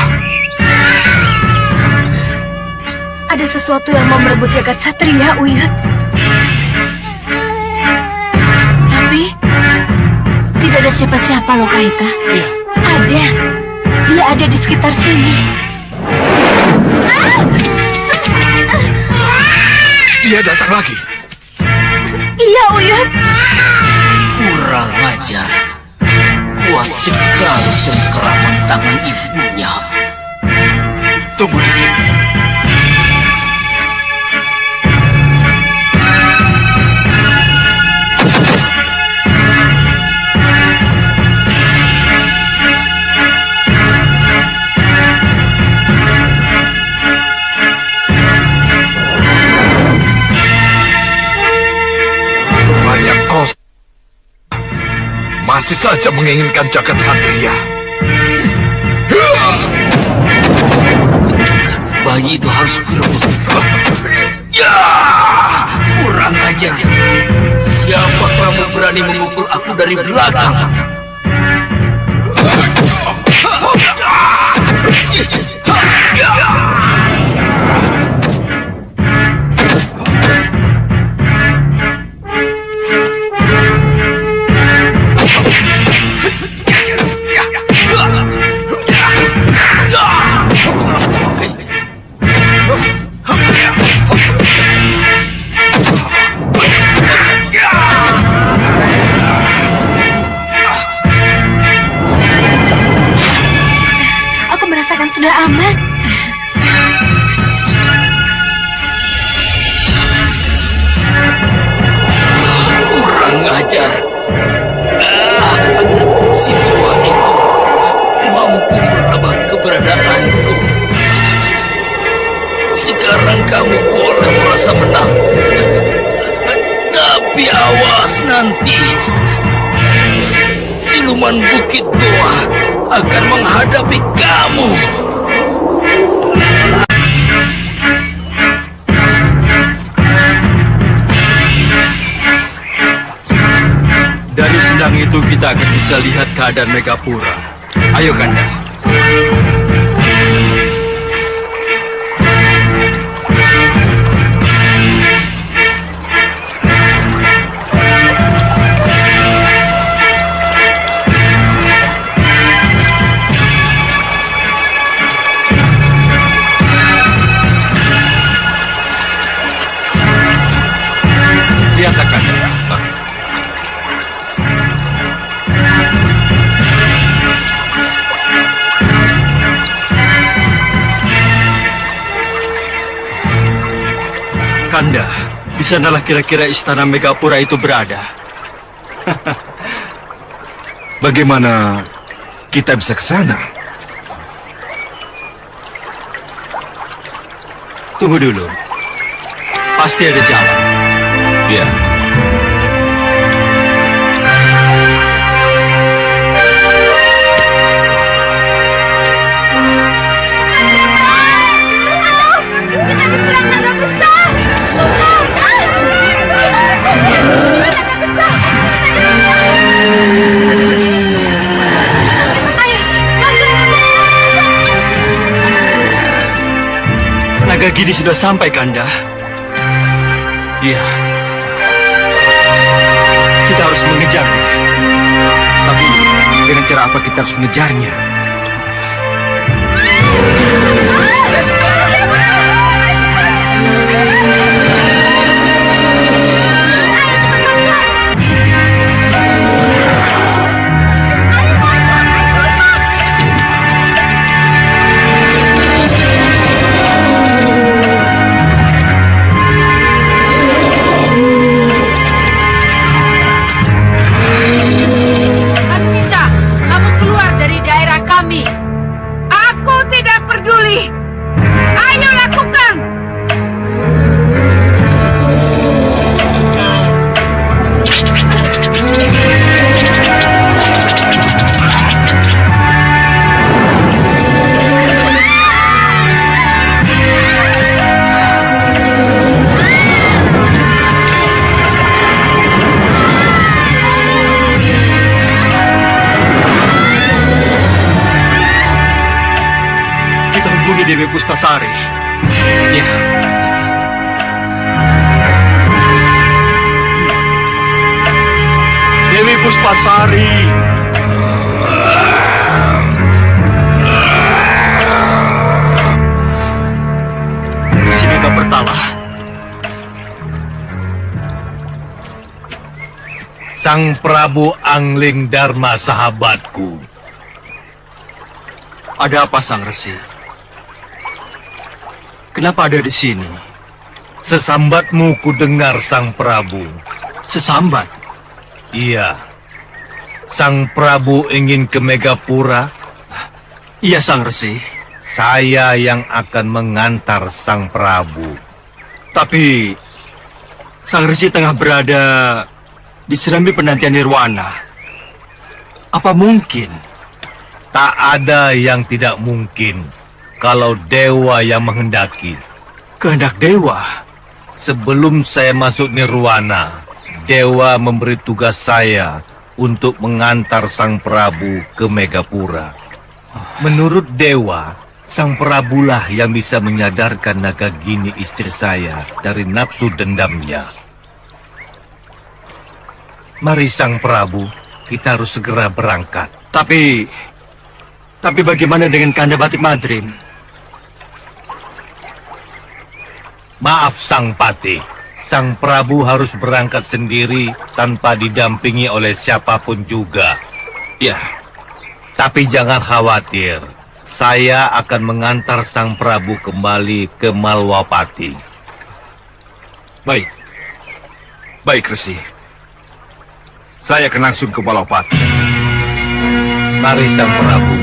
Ada sesuatu yang mau merebut jagat satria, Uyut. Tapi tidak ada siapa-siapa loh, Kaita. Iya. Ada. Dia ada di sekitar sini. Dia datang lagi. Iya, Uyut. Kurang ajar. Kuat sekali sengkeraman tangan ibunya. Tunggu di sini. Banyak kos masih saja menginginkan jagat satria. Bayi itu harus kurang. Ya! aja. Siapa kamu berani memukul aku dari belakang? Aku merasakan sudah aman. Kurang ajar. Si tua itu mampu menebak keberadaanku. Sekarang kamu boleh merasa menang. Tapi awas nanti. Siluman Bukit Goa akan menghadapi kamu. Dari sendang itu kita akan bisa lihat keadaan Megapura. Ayo Kanda. Lihatlah Kanda. Kanda, di sanalah kira-kira istana Megapura itu berada. Bagaimana kita bisa ke sana? Tunggu dulu. Pasti ada jalan. Ya. Naga Gini sudah sampai, Kanda. Iya. Kita harus mengejarnya. Tapi dengan cara apa kita harus mengejarnya? Dewi Puspasari. Ya. Dewi Puspasari. Di sini Kak Bertala. Sang Prabu Angling Dharma sahabatku. Ada apa Sang Resi? Kenapa ada di sini? Sesambatmu ku dengar Sang Prabu. Sesambat? Iya. Sang Prabu ingin ke Megapura. Iya Sang Resi. Saya yang akan mengantar Sang Prabu. Tapi Sang Resi tengah berada di Serambi Penantian Nirwana. Apa mungkin? Tak ada yang tidak mungkin kalau dewa yang menghendaki. Kehendak dewa? sebelum saya masuk nirwana, Dewa memberi tugas saya untuk mengantar Sang Prabu ke Megapura. Menurut Dewa, Sang Prabulah yang bisa menyadarkan Nagagini istri saya dari nafsu dendamnya. Mari Sang Prabu, kita harus segera berangkat. Tapi bagaimana dengan Kanda Batik Madrim? Maaf Sang Patih, Sang Prabu harus berangkat sendiri tanpa didampingi oleh siapapun juga. Ya, tapi jangan khawatir, saya akan mengantar Sang Prabu kembali ke Malwapati. Baik. Baik, Resi. Saya akan langsung ke Malwapati. Mari Sang Prabu.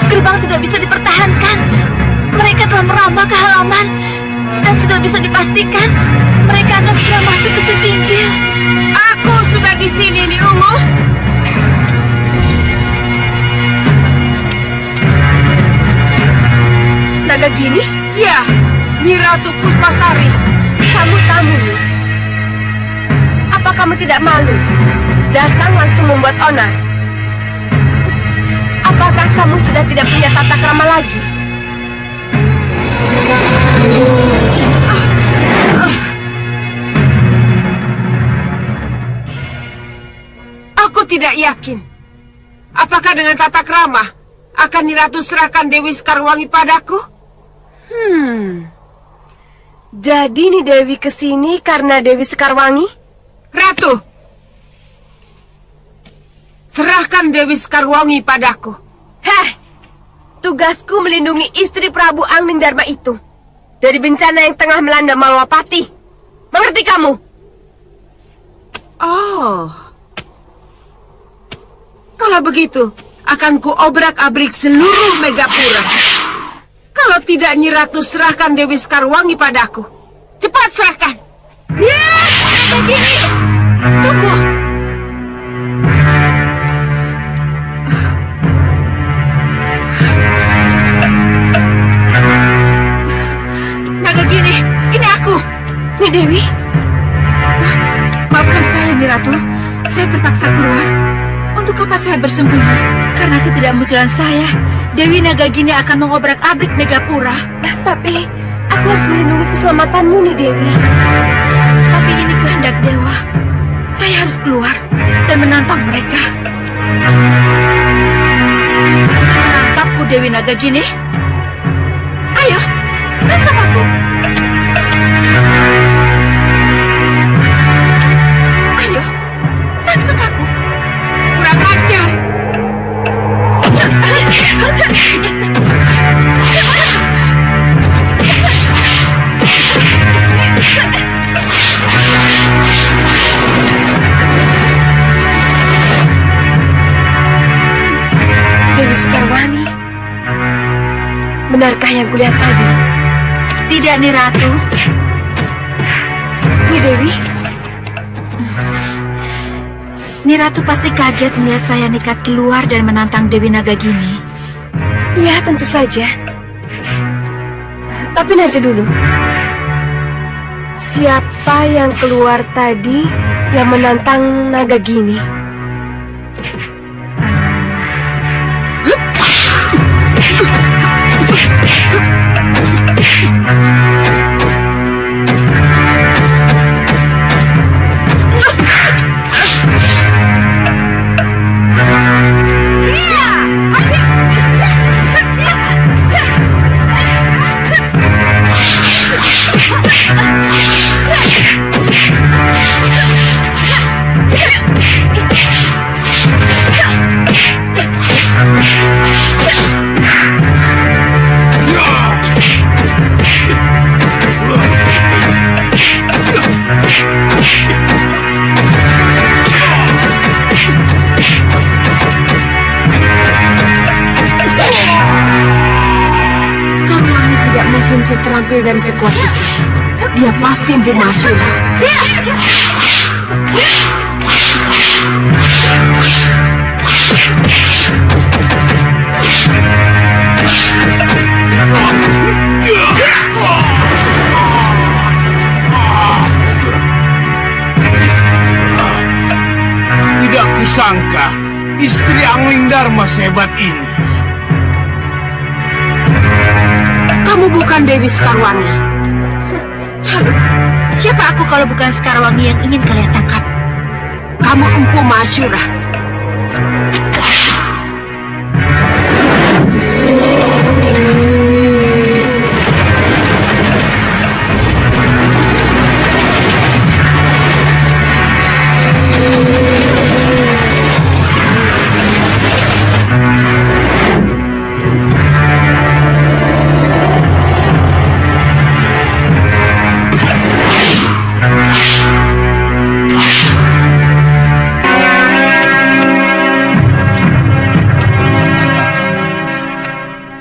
Gerbang tidak bisa dipertahankan. Mereka telah merambah ke halaman dan sudah bisa dipastikan mereka akan segera masuk ke Setinggil. Aku sudah di sini, Ni Ungu. Nagagini? Ya, Ni Ratu Puspasari. Kamu tamu. Apa kamu tidak malu datang langsung membuat onar? Apakah kamu sudah tidak punya tata krama lagi? Aku tidak yakin. Apakah dengan tata krama akan Ni Ratu serahkan Dewi Sekarwangi padaku? Jadi Ni Dewi kesini karena Dewi Sekarwangi? Ratu, serahkan Dewi Sekarwangi padaku. Heh, tugasku melindungi istri Prabu Angling Dharma itu dari bencana yang tengah melanda Malwapati. Mengerti kamu? Oh, kalau begitu akan kuobrak-abrik seluruh Megapura. Kalau tidak, Nyi Ratu serahkan Dewi Sekarwangi padaku. Cepat serahkan. Ya, begini. Tunggu. Nagagini, ini aku. Nyi Dewi. Maafkan saya, Nyi Ratu. Saya terpaksa keluar. Untuk apa saya bersembunyi? Karena ketidakmunculan saya, Dewi Nagagini akan mengobrak-abrik Megapura. Tapi aku harus melindungi keselamatanmu, Nyi Dewi. Tapi ini kehendak Dewa. Saya harus keluar dan menantang mereka. Menangkapku, Dewi Nagagini. Ayo, tangkap aku. Ayo, tangkap aku. Kurang ajar. Dewi Sekarwangi, benarkah yang kulihat tadi? Tidak, Nyi Ratu. Nyi Dewi, Ratu pasti kaget melihat saya nekat keluar dan menantang Dewi Nagagini. Ya, tentu saja. Tapi nanti dulu. Siapa yang keluar tadi yang menantang Nagagini? Terampil dari sekuat itu. Dia pasti Empu Mahasura. Tidak kusangka istri Angling Dharma sehebat ini. Kamu bukan Dewi Sekarwangi. Siapa aku kalau bukan Sekarwangi yang ingin kalian tangkap? Kamu Empu Mahasura.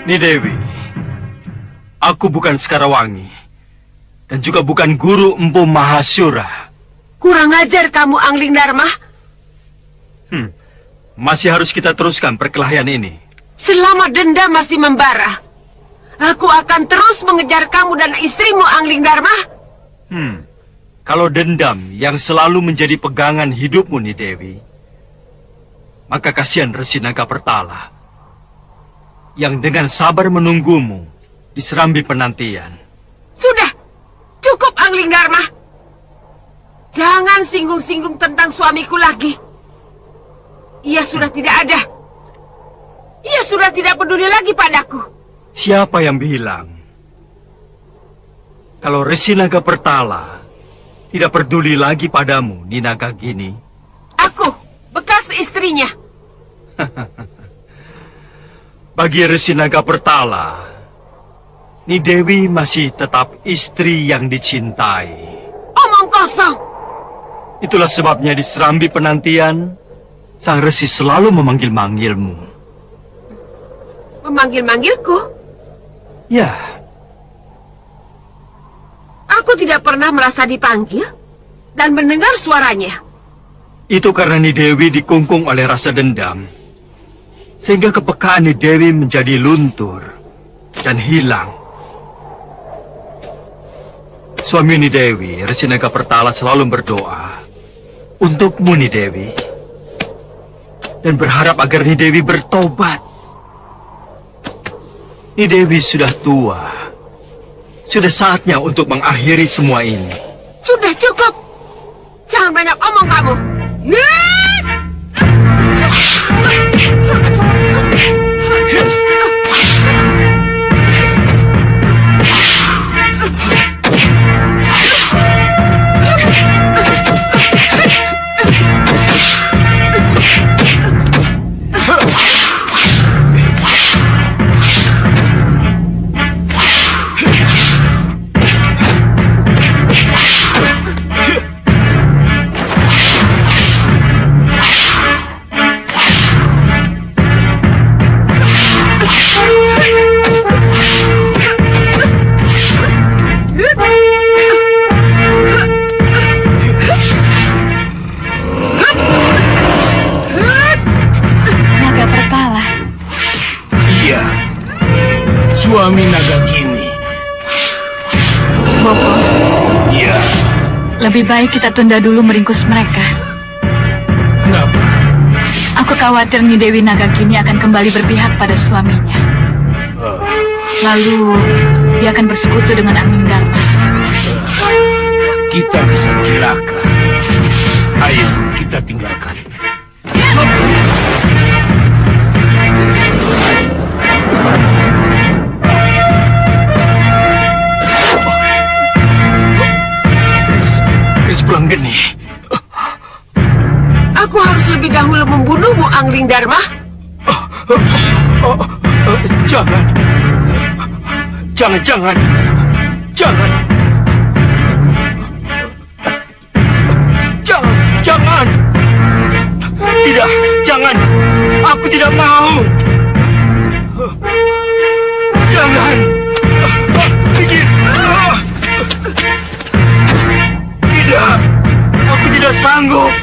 Ni Dewi, aku bukan Sekarwangi dan juga bukan guru Empu Mahasura. Kurang ajar kamu, Angling Dharma. Masih harus kita teruskan perkelahian ini. Selama dendam masih membara, aku akan terus mengejar kamu dan istrimu, Angling Dharma. Kalau dendam yang selalu menjadi pegangan hidupmu, Ni Dewi, maka kasihan Resi Nagapertala yang dengan sabar menunggumu di Serambi Penantian. Sudah, cukup Angling Dharma. Jangan singgung-singgung tentang suamiku lagi. Ia sudah tidak ada. Ia sudah tidak peduli lagi padaku. Siapa yang bilang kalau Resi Nagapertala tidak peduli lagi padamu, Ni Nagagini? Aku, bekas istrinya. Bagi Resi Nagapertala, Ni Dewi masih tetap istri yang dicintai. Omong kosong. Itulah sebabnya di Serambi Penantian, Sang Resi selalu memanggil-manggilmu. Memanggil-manggilku? Ya. Aku tidak pernah merasa dipanggil dan mendengar suaranya. Itu karena Ni Dewi dikungkung oleh rasa dendam, sehingga kepekaan Ni Dewi menjadi luntur dan hilang. Suami Ni Dewi, Resi Nagapertala, selalu berdoa untukmu, Ni Dewi, dan berharap agar Ni Dewi bertobat. Ni Dewi sudah tua. Sudah saatnya untuk mengakhiri semua ini. Sudah cukup. Jangan banyak omong kamu. suami Nagagini. Bopo, Iya, lebih baik kita tunda dulu meringkus mereka. kenapa? Aku khawatir Nyi Dewi Nagagini akan kembali berpihak pada suaminya. Lalu dia akan bersekutu dengan Angling Dharma. Kita bisa celaka. Ayo, kita tinggalkan. Kris Pulanggeni. Aku harus lebih dahulu membunuhmu, Angling Dharma. Jangan. Jangan. Jangan. Tidak, jangan. Aku tidak mau. Jangan. Tidak. Aku tidak sanggup.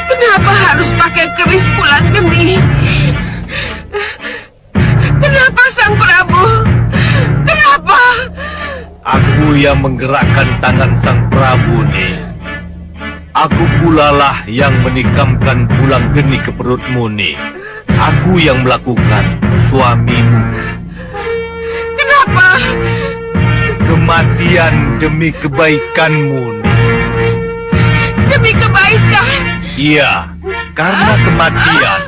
Kenapa harus pakai keris Pulanggeni? Kenapa Sang Prabu? Kenapa? Aku yang menggerakkan tangan Sang Prabu nih. Aku pula lah yang menikamkan Pulanggeni ke perutmu nih. Aku yang melakukan suamimu. Kenapa? Kematian demi kebaikanmu nih. Demi kebaikan. Iya, karena kematian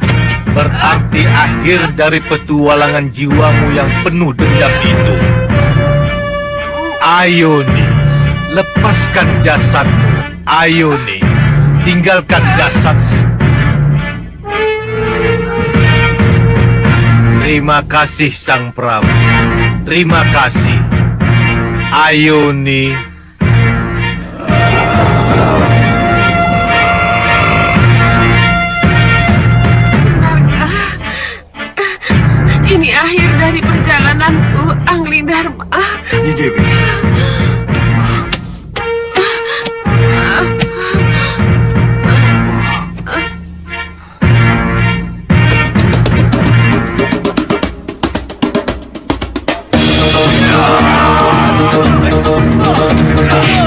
berarti akhir dari petualangan jiwamu yang penuh dendam itu. Ayo nih, lepaskan jasadmu. Ayo nih, tinggalkan jasadmu. Terima kasih Sang Prabu. Terima kasih. Ayo nih. Ini akhir dari perjalananku, Angling Dharma. Nyi Dewi. Oh,